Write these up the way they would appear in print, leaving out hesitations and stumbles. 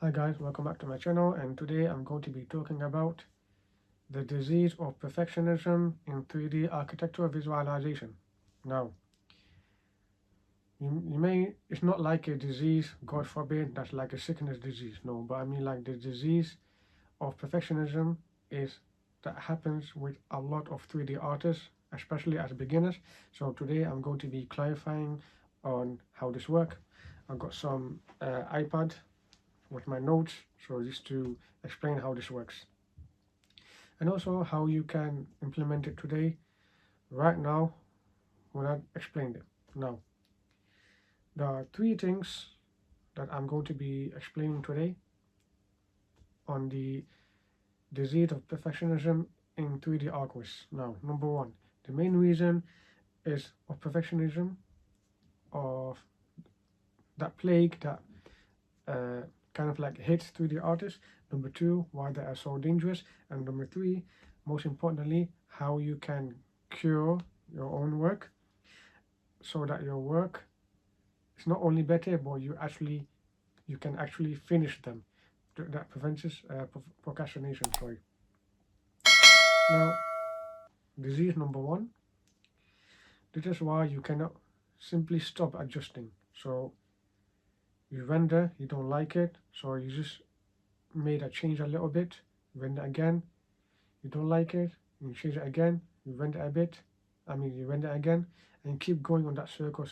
Hi guys, welcome back to my channel, and today I'm going to be talking about the disease of perfectionism in 3D architectural visualization. Now, it's not like a disease, God forbid, that's like a sickness disease, no, but I mean like the disease of perfectionism is that happens with a lot of 3D artists, especially as beginners. So today I'm going to be clarifying on how this works. I've got some iPad with my notes, so just to explain how this works and also how you can implement it today, right now, when I explained it. Now, there are three things that I'm going to be explaining today on the disease of perfectionism in 3D artists. Now, number one, the main reason is of perfectionism, of that plague that kind of like hits 3D artists. Number two, why they are so dangerous. And number three, most importantly, how you can cure your own work so that your work is not only better, but you can actually finish them. That prevents procrastination. Sorry. Now, disease number one. This is why you cannot simply stop adjusting. So you render, you don't like it, so you just made a change a little bit, render again, you don't like it, you change it again, you render a bit, you render again, and keep going on that circle,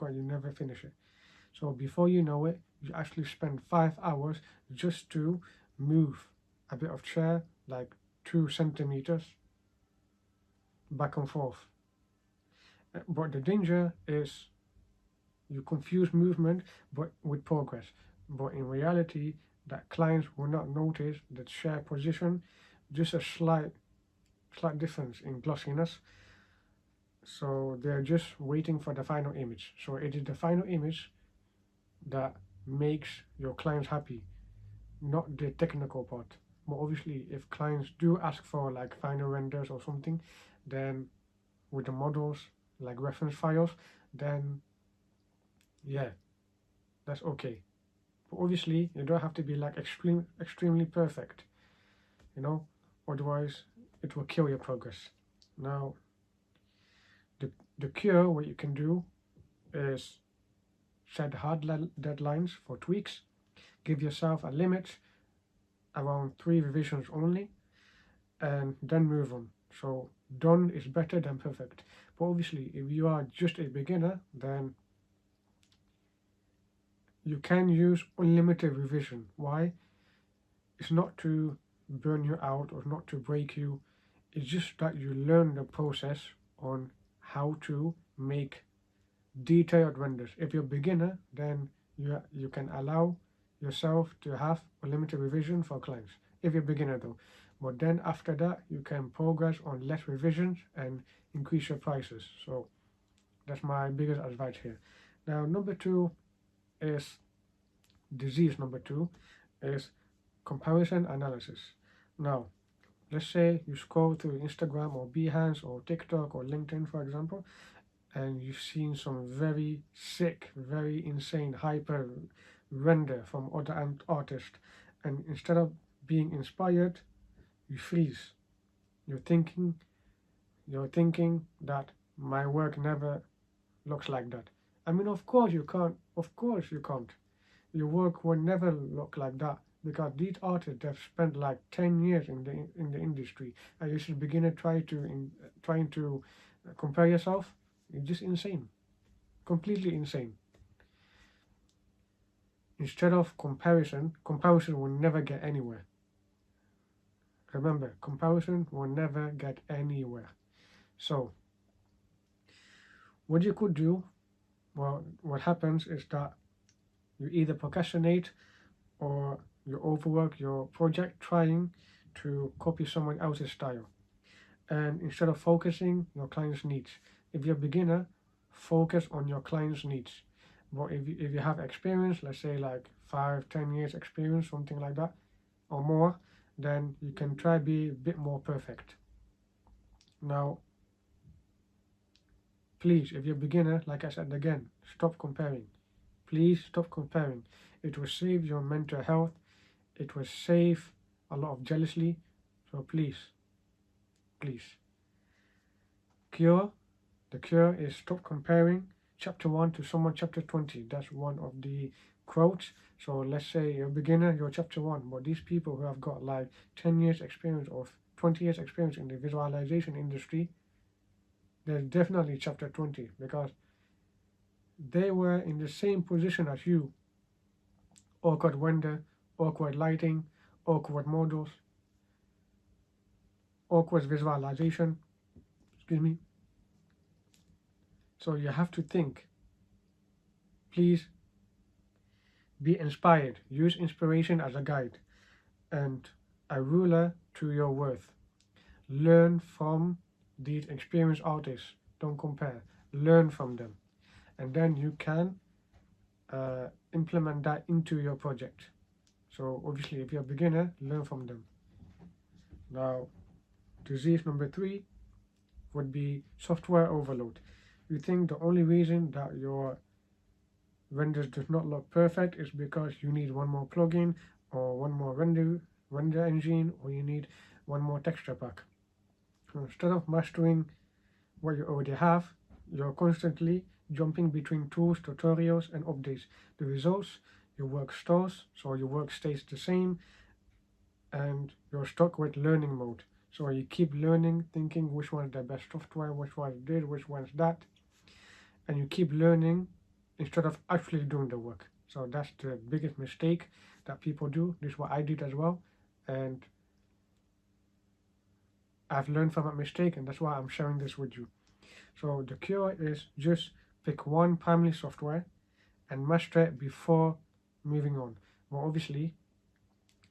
and you never finish it. So before you know it, you actually spend 5 hours just to move a bit of chair, like 2 centimeters, back and forth. But the danger is you confuse movement but with progress. But in reality, that clients will not notice the chair position, just a slight difference in glossiness. So they're just waiting for the final image. So it is the final image that makes your clients happy, not the technical part. But obviously, if clients do ask for like final renders or something, then with the models like reference files, then yeah, that's okay. But obviously, you don't have to be like extremely perfect, you know, otherwise it will kill your progress. Now, the cure, what you can do is set hard deadlines for tweaks, give yourself a limit around 3 revisions only, and then move on. So done is better than perfect. But obviously, if you are just a beginner, then you can use unlimited revision. Why? It's not to burn you out or not to break you. It's just that you learn the process on how to make detailed renders. If you're a beginner, then you can allow yourself to have unlimited revision for clients. If you're a beginner though. But then after that, you can progress on less revisions and increase your prices. So that's my biggest advice here. Now, number two is disease. Number two is comparison analysis. Now, let's say you scroll through Instagram or Behance or TikTok or LinkedIn, for example, and you've seen some very sick, very insane hyper render from other artists, and instead of being inspired, you freeze. You're thinking, you're thinking that my work never looks like that. Of course you can't. Of course you can't. Your work will never look like that because these artists have spent like 10 years in the industry, and you should begin to trying to compare yourself. It's just insane, completely insane. Instead of comparison will never get anywhere. Remember, comparison will never get anywhere. So what you could do, well, what happens is that you either procrastinate or you overwork your project trying to copy someone else's style. And instead of focusing your client's needs, if you're a beginner, focus on your client's needs. But if you have experience, let's say like 5-10 years experience, something like that, or more, then you can try be a bit more perfect. Now, please, if you're a beginner, like I said again, stop comparing. Please stop comparing. It will save your mental health. It will save a lot of jealousy. So please, cure. The cure is stop comparing chapter 1 to someone chapter 20. That's one of the quotes. So let's say you're a beginner, you're chapter 1, but these people who have got like 10 years experience or 20 years experience in the visualization industry, they're definitely chapter 20 because they were in the same position as you. Awkward render, awkward lighting, awkward models, awkward visualization, excuse me. So you have to think, please be inspired. Use inspiration as a guide and a ruler to your worth. Learn from these experienced artists. Don't compare. Learn from them. And then you can implement that into your project. So obviously, if you're a beginner, learn from them. Now, disease number 3 would be software overload. You think the only reason that your renders does not look perfect is because you need one more plugin or one more render engine, or you need one more texture pack. So instead of mastering what you already have, you're constantly jumping between tools, tutorials, and updates. The results, your work stalls, so your work stays the same, and you're stuck with learning mode. So you keep learning, thinking which one's the best software, which one's this, which one's that, and you keep learning instead of actually doing the work. So that's the biggest mistake that people do. This is what I did as well, and I've learned from that mistake, and that's why I'm sharing this with you. So the cure is just pick one primary software and master it before moving on. Well, obviously,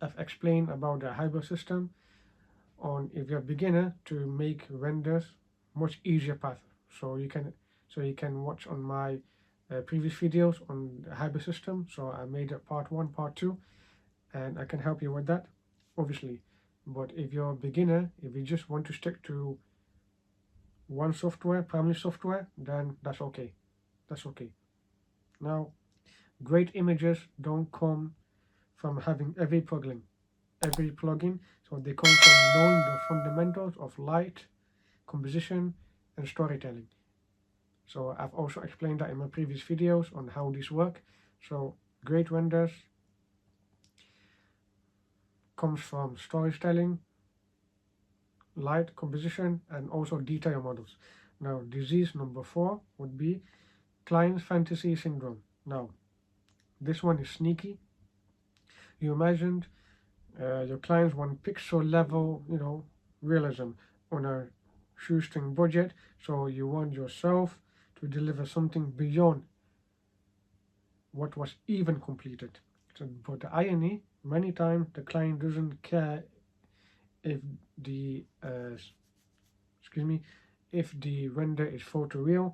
I've explained about the hybrid system on if you're a beginner to make renders much easier path. So you can watch on my previous videos on the hybrid system. So I made a part 1, part 2, and I can help you with that, obviously. But if you're a beginner, if you just want to stick to one software, primary software, then that's okay. That's okay. Now, great images don't come from having every plugin. So they come from knowing the fundamentals of light, composition, and storytelling. So I've also explained that in my previous videos on how these work. So great renders comes from storytelling, light, composition, and also detail models. Now, disease number 4 would be client fantasy syndrome. Now, this one is sneaky. You imagined your clients want pixel level, realism on a shoestring budget. So you want yourself to deliver something beyond what was even completed. So, but the irony, many times the client doesn't care if the if the render is photoreal,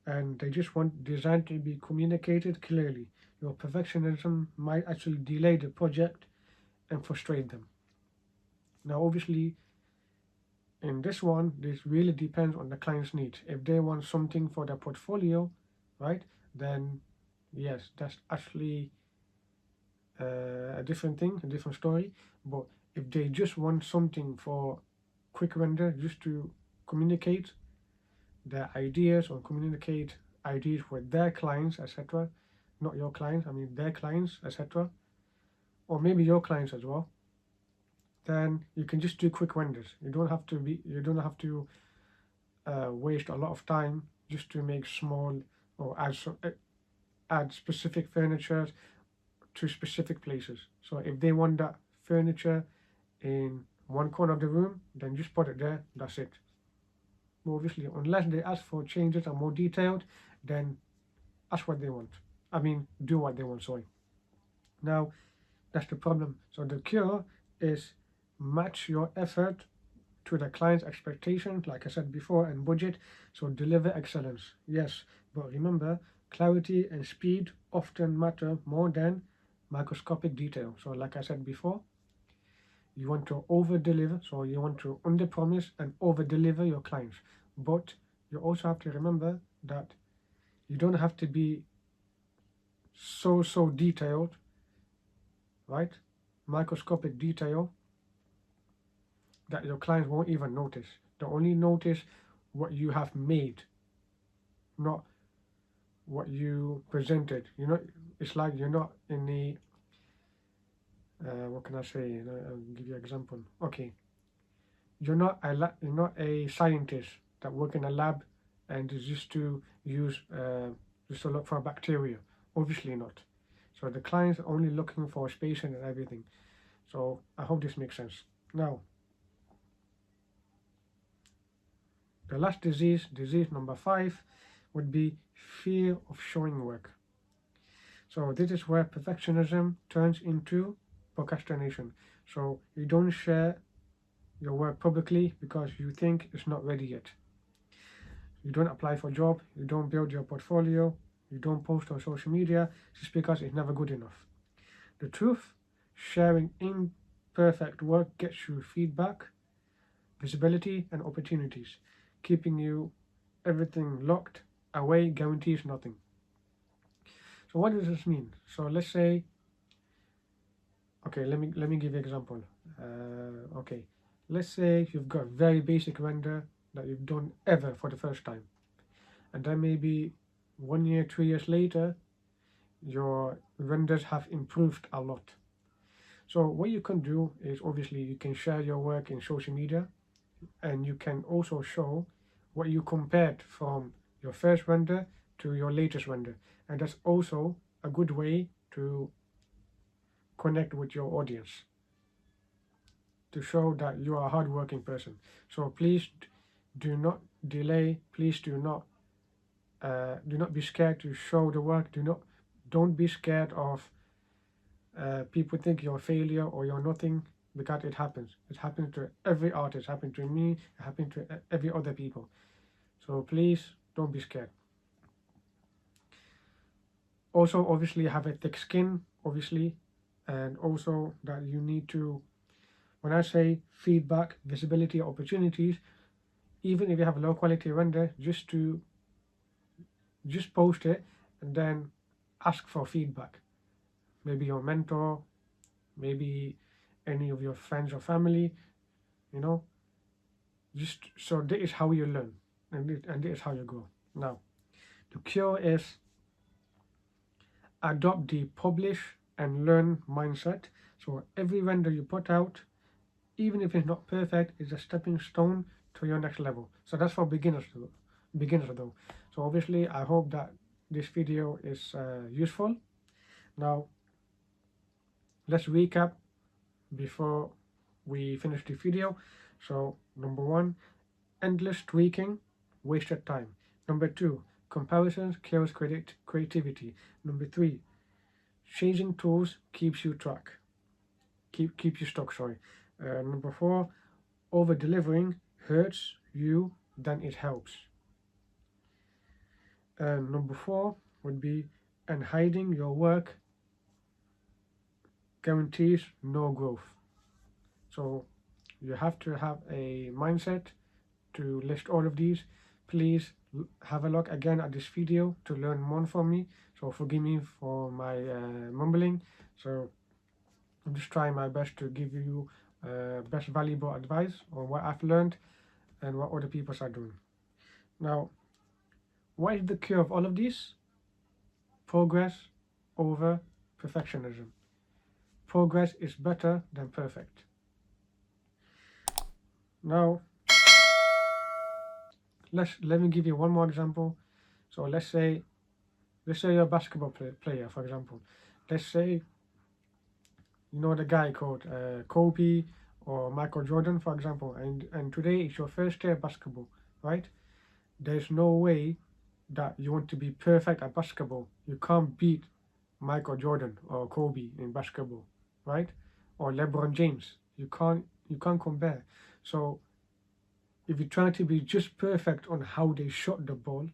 and they just want design to be communicated clearly. Your perfectionism might actually delay the project and frustrate them. Now, obviously, in this one, this really depends on the client's needs. If they want something for their portfolio, right, then yes, that's actually a different thing, a different story. But if they just want something for quick render, just to communicate their ideas or communicate ideas with their clients, etc., not your clients, I mean their clients, etc., or maybe your clients as well, then you can just do quick renders. You don't have to waste a lot of time just to make small or add specific furniture to specific places. So if they want that furniture in one corner of the room, then just put it there. That's it. Obviously, unless they ask for changes and more detailed, then ask what they want. I mean, do what they want. Sorry. Now, that's the problem. So the cure is match your effort to the client's expectation, like I said before, and budget. So deliver excellence. Yes, but remember, clarity and speed often matter more than microscopic detail. So like I said before, you want to over deliver, so you want to under promise and over deliver your clients. But you also have to remember that you don't have to be so detailed, right? Microscopic detail that your clients won't even notice. They'll only notice what you have made, not what you presented. It's like you're not in the what can I say? I'll give you an example. Okay, you're not a scientist that work in a lab and is used to use just to look for bacteria. Obviously not. So the client's only looking for spacing and everything. So I hope this makes sense. Now, the last disease number 5, would be fear of showing work. So this is where perfectionism turns into procrastination. So you don't share your work publicly because you think it's not ready yet. You don't apply for a job, you don't build your portfolio, you don't post on social media just because it's never good enough. The truth, sharing imperfect work gets you feedback, visibility, and opportunities. Keeping you everything locked away guarantees nothing. So what does this mean? So let's say, okay, let me give you an example. Okay, let's say you've got very basic render that you've done ever for the first time, and then maybe 1 year, 2 years later, your renders have improved a lot. So what you can do is obviously you can share your work in social media, and you can also show what you compared from your first render to your latest render, and that's also a good way to connect with your audience, to show that you are a hardworking person. So please do not delay. Please do not be scared to show the work. Don't be scared of people think you're a failure or you're nothing, because it happens. It happens to every artist. It happened to me. It happened to every other people. So please don't be scared. Also, obviously, have a thick skin, obviously, and also that you need to. When I say feedback, visibility, opportunities, even if you have a low quality render, just post it and then ask for feedback. Maybe your mentor, maybe any of your friends or family, you know. Just so this is how you learn, and this is how you grow. Now, the cure is adopt the publish and learn mindset. So every render you put out, even if it's not perfect, is a stepping stone to your next level. So that's for beginners though. So obviously, I hope that this video is useful. Now, let's recap before we finish the video. So number 1, endless tweaking, wasted time. Number 2, comparisons kills creativity. Number 3, changing tools keeps you keep you stuck. Sorry. Number 4, over delivering hurts you than it helps. And number 4 would be, and hiding your work guarantees no growth. So you have to have a mindset to list all of these. Please have a look again at this video to learn more from me. So forgive me for my mumbling. So I'm just trying my best to give you best valuable advice on what I've learned and what other people are doing. Now, what is the cure of all of these? Progress over perfectionism. Progress is better than perfect. Now, let me give you one more example. So let's say you're a basketball player, for example. Let's say you know the guy called Kobe or Michael Jordan, for example, and today it's your first day of basketball, right? There's no way that you want to be perfect at basketball. You can't beat Michael Jordan or Kobe in basketball, right? Or LeBron James. You can't compare. So if you try to be just perfect on how they shot the ball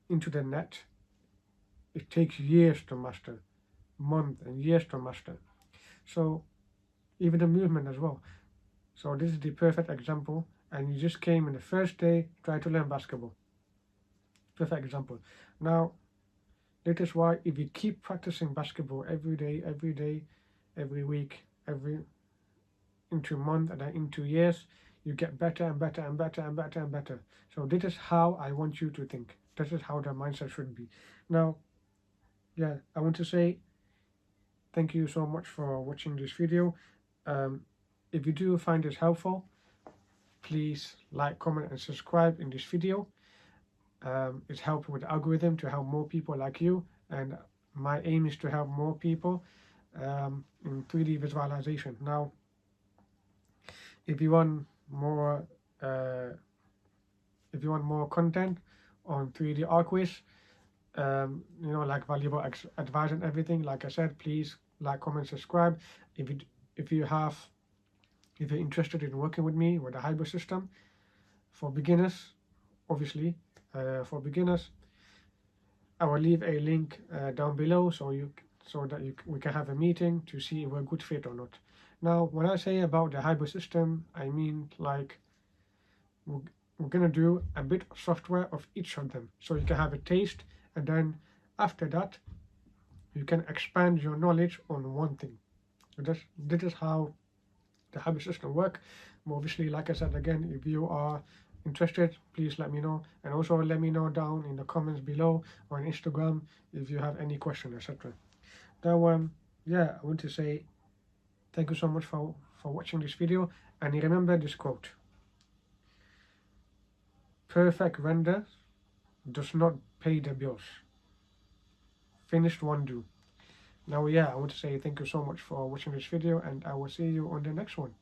into the net, it takes years to master, months and years to master. So even the movement as well. So this is the perfect example, and you just came in the first day, try to learn basketball. Perfect example. Now, That is why if you keep practicing basketball every day, every week, every into a month, and then into years, you get better and better and better and better and better. So this is how I want you to think. This is how the mindset should be. Now, yeah, I want to say thank you so much for watching this video. Um, if you do find this helpful, please like, comment, and subscribe in this video. It's helping with the algorithm to help more people like you, and my aim is to help more people in 3D visualization. Now, if you want more, uh, if you want more content on 3D art quiz, like valuable advice and everything, like I said, please like, comment, subscribe. If you if you have if you're interested in working with me with a hybrid system for beginners, obviously, for beginners, I will leave a link down below so that we can have a meeting to see if we're a good fit or not. Now, when I say about the hybrid system, I mean like we're, we're gonna do a bit of software of each of them, so you can have a taste, and then after that, you can expand your knowledge on one thing. So this is how the hybrid system work. But obviously, like I said again, if you are interested, please let me know, and also let me know down in the comments below or on Instagram if you have any question, etc. Now, yeah, I want to say thank you so much for watching this video, and remember this quote: perfect render does not pay the bills, finished one do. Now, yeah, I want to say thank you so much for watching this video, and I will see you on the next one.